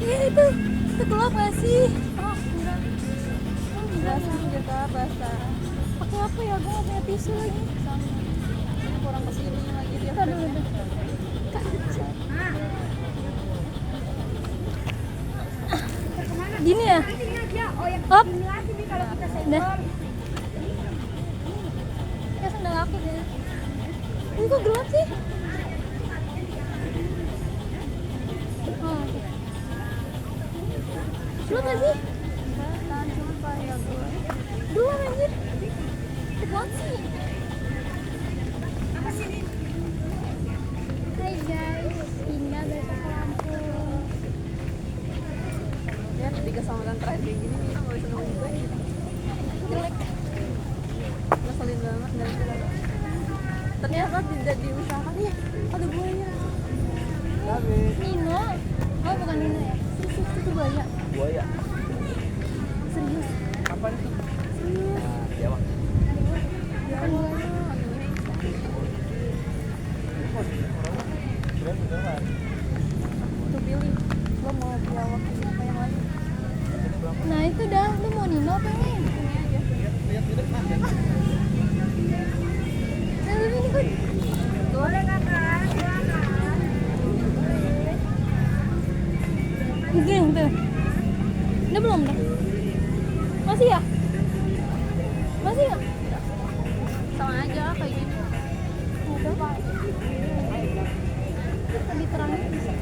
itu gelap gak sih? Oh enggak. Basah juga basah. Pakai apa ya? Gue gak punya tisu lagi. Sama. Ini kurang kesini lagi dia. Aduh. Gini ya? Hop. Udah. Ya sandal aku deh. Ini kok gelap sih? Oh. Gelap gak sih? Tahan sumpah ya gue. Gelap anjir. Gelap sih. Hai guys, Indah besok ke Lampung. Ya tiga keselamatan terakhir kayak gini kita nggak bisa nunggu juga gitu. Jelek. Ngeselin banget dari kita. Ternyata tidak diusahakan ya. Ada buaya. Nino. Oh bukan Nino ya? Serius itu buaya. Buaya. Serius. Apa nih? Serius. Dewa. Bukan buaya. Keren beneran. Tuh pilih. Lo mau biawak ini apa yang lain? Nah itu dah, lu mau Nino apa ini? Ini aja. Lihat di depan ya. Nah ini kan Boleh kakak. gini tuh. Udah belum dah? Masih ya? Masih ya? Sama aja kayak gini. Udah pak. Lebih terangnya bisa.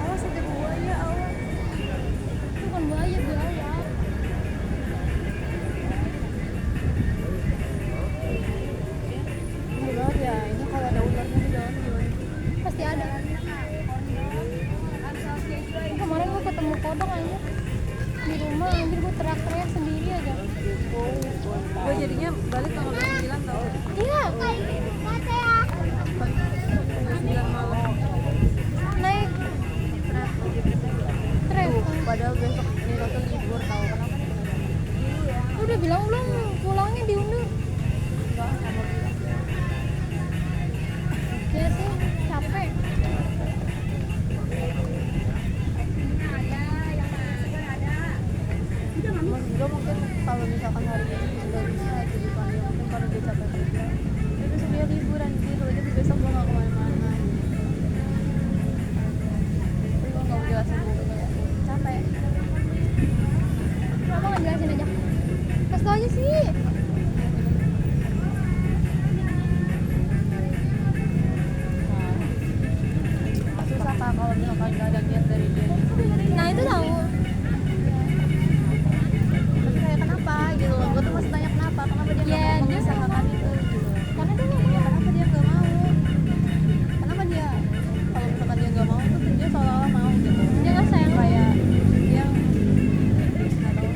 Awas ada buaya awas. Itu bukan buaya, buaya. Ngeri banget ya. Ini kalau ada ularnya di dalam gimana? Pasti ada. Kemarin gue ketemu kodok aja di rumah, anjir gue teriak-teriak sendiri aja. Gue jadinya balik tanggal 29 tau. Iya, Tanggal 9 malam. naik trip. Padahal besok Nino tuh libur tau. Kenapa nih? Udah bilang belum pulangnya diundur. Enggak sama bilang. Ya sih, capek. Mas juga mungkin kalau misalkan hari ini nggak bisa jadi panggil mungkin kalau dia capek kerja. Dia besok dia liburan gitu. Jadi besok gue nggak kemana-mana. Tapi gue nggak mau jelasin dulu kayak capek. Kenapa nggak jelasin aja? Kasih tau aja sih. Nah, susah kak kalau misalkan nggak ada niat dari dia. Nah itu tahu. Tapi kayak kenapa gitu loh. Gue tuh masih tanya kenapa dia Ya, nggak mau dia mengusahakan itu gitu. Karena dia nggak mau. Kenapa dia nggak mau? Kenapa dia kalau misalkan dia nggak mau tuh dia seolah-olah mau gitu. Dia nggak sayang. Kayak dia nggak tahu.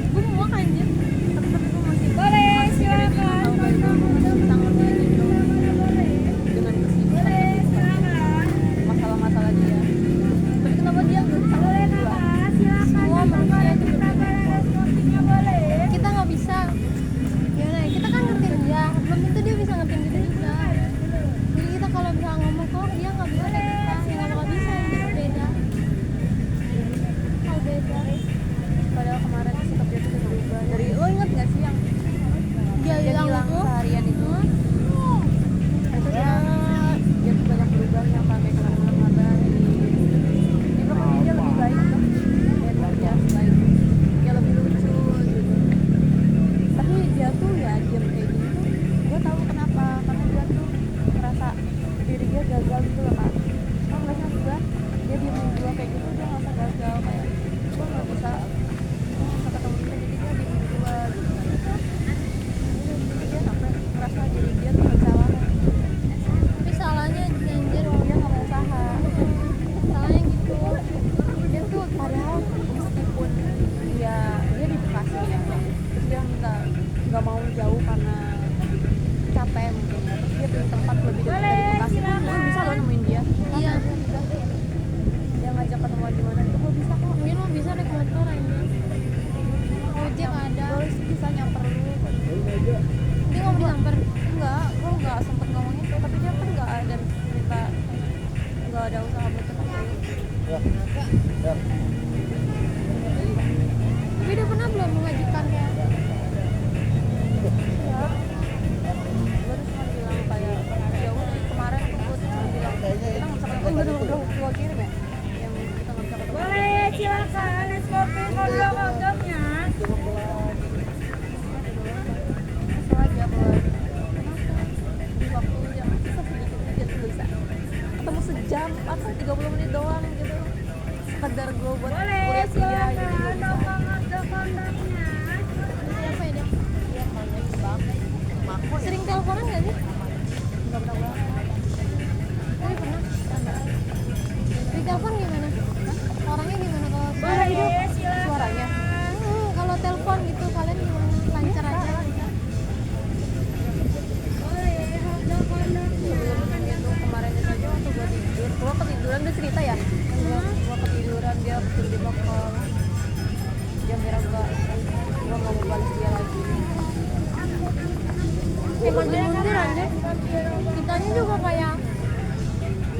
Gue mau makan anjir. Tapi gue masih Boleh, masih silakan. tahu kayak tanggalnya gitu dengan kesibukan masalah-masalah dia. Tapi kenapa dia nggak bisa berdua? Semua manusia itu berbeda. Kita nggak bisa. Gimana ya? Kita kan ngertiin dia. Belum tentu dia bisa ngertiin kita juga. Jadi kita kalau bisa ngomong kok dia nggak bisa kayak kita, ya nggak bisa. Itu beda. Oh beda. Padahal kemarin sikap dia tuh udah berubah. Dari lo inget nggak sih yang Dia dia hilang hilang itu. seharian itu? Itu dia tuh banyak berubah yang pakai kemana-mana di pokoknya dia lebih baik tuh dari biasa itu kayak lebih lucu gitu. Tapi dia tuh ya diam kayak gitu tuh gue tahu kenapa, karena dia tuh merasa diri dia gagal gitu loh kak. Lo ngeliatnya juga dia diemin gue kayak gitu, dia ngerasa gagal kayak gue nggak bisa ketemu dia, jadi dia diemin gue gitu. Jadi dia sampai merasa diri dia tuh bersalah. Tapi salahnya anjir. Dia nggak mau usaha. Salahnya gitu. Dia tuh padahal meskipun dia di Bekasi ya, terus dia nggak mau jauh karena capek mungkin ya, terus dia pilih tempat lebih dekat dari Bekasi. Gue bisa loh nemuin dia. Iya. Dia ngajak ketemu di mana itu gue bisa kok. Mungkin lo bisa naik motor aja. Ojek ada. Ya. Ya. Tapi udah pernah belum mengajukan kayak ya gue tuh cuma bilang kayak ya udah kemarin tuh gue cuma bilang kita nggak bisa ketemu udah gue kirim ya yang kita nggak bisa ketemu Boleh, silakan es kopi kodok-kodoknya. kesel aja buat di waktu yang sisa sedikit aja tuh bisa ketemu sejam atau 30 menit doang gitu sekedar gue buat Boleh, kuliah dia gitu silakan gue bisa kodok-kodoknya. siapa ya dia? iya makanya sebab mako ya Sering teleponan nggak sih? nggak pernah banget Tapi pernah. Di telepon gimana? Orangnya gimana kalau Boleh, silakan. suaranya Kalau telepon gitu kalian gimana? Lancar aja. Boleh, kodok-kodoknya. sebelum itu kemarin itu aja waktu gue tidur gue ketiduran udah cerita ya gue ketiduran dia tiba-tiba call jam berapa gue mau balas dia lagi Emang mundur aja. Kitanya juga kayak yang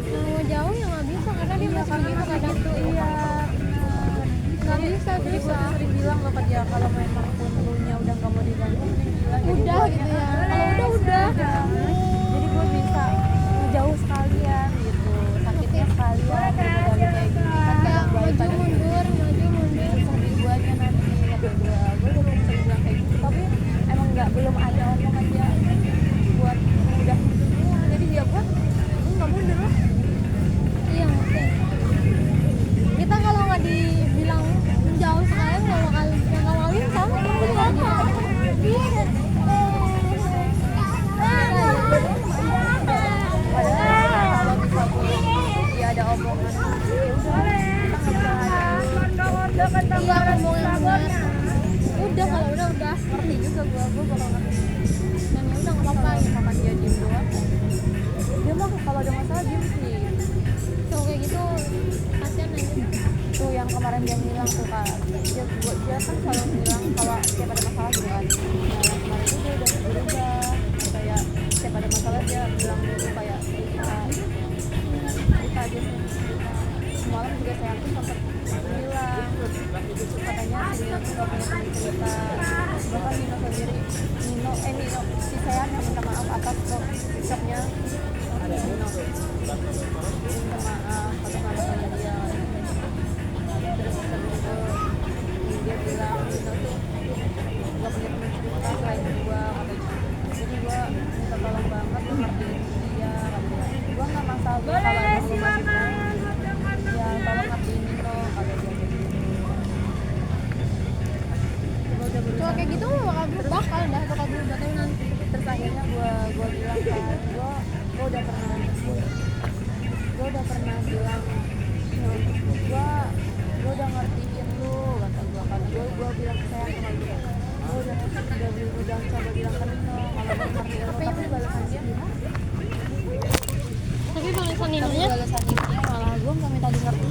mau jauh ya nggak bisa karena dia masih begitu kadang tuh. iya Nggak bisa jadi gue bisa. tuh sering bilang loh ke dia kalau memang penuhnya udah nggak mau diganggu mending bilang jadi Udah guanya, gitu ya. Kalau udah. jadi gue bisa jauh sekalian gitu sakitnya sekalian daripada lu kayak gini kan kayak baik Maju mundur, maju mundur. lebih guanya nanti kata gue udah sering bilang kayak gitu tapi emang belum ada omongan dia buat udah jadi dia gue nggak mundur lah Iya ngerti. Kita kalau nggak dibilang jauh sekalian nggak bakal yang ngawalin sama temen aja. padahal kalau misalnya dia ada omongan ya udah kita nggak bisa ada Kodok-kodok atau Iya balas ngomong yang sabornya. benar. Udah kalau udah ngerti juga gue bakal ngerti dan ya udah nggak apa-apa kalau misalkan dia diem doang dia mah kalau ada masalah diem sih Kalau kayak gitu kasihan aja. tuh yang kemarin dia bilang tuh kak dia kan selalu bilang kalau setiap ada masalah gitu kan nah yang kemarin itu dia udah berubah kayak setiap ada masalah dia bilang gitu kayak cerita aja sih semalam juga saya tuh sempat bilang katanya si Nino tuh gak punya teman cerita bahkan Nino sendiri Nino si Sean yang minta maaf atas sikapnya Nino minta maaf atas alasannya dia terus habis itu dia bilang Nino tuh gak punya teman cerita selain gua katanya jadi gua minta tolong banget lu ngertiin dia katanya gua gak masalah kalau Boleh, emang lu masih mau silakan kodok-kodoknya. ya tolong ngertiin Nino kata dia gitu gua udah Kalau berusaha kayak gitu mah bakal berubah tapi nanti. terus akhirnya gua bilang kan gua udah pernah bilang gua udah ngertiin lu kata gua kan gua bilang sayang sama dia gua udah coba bilang ke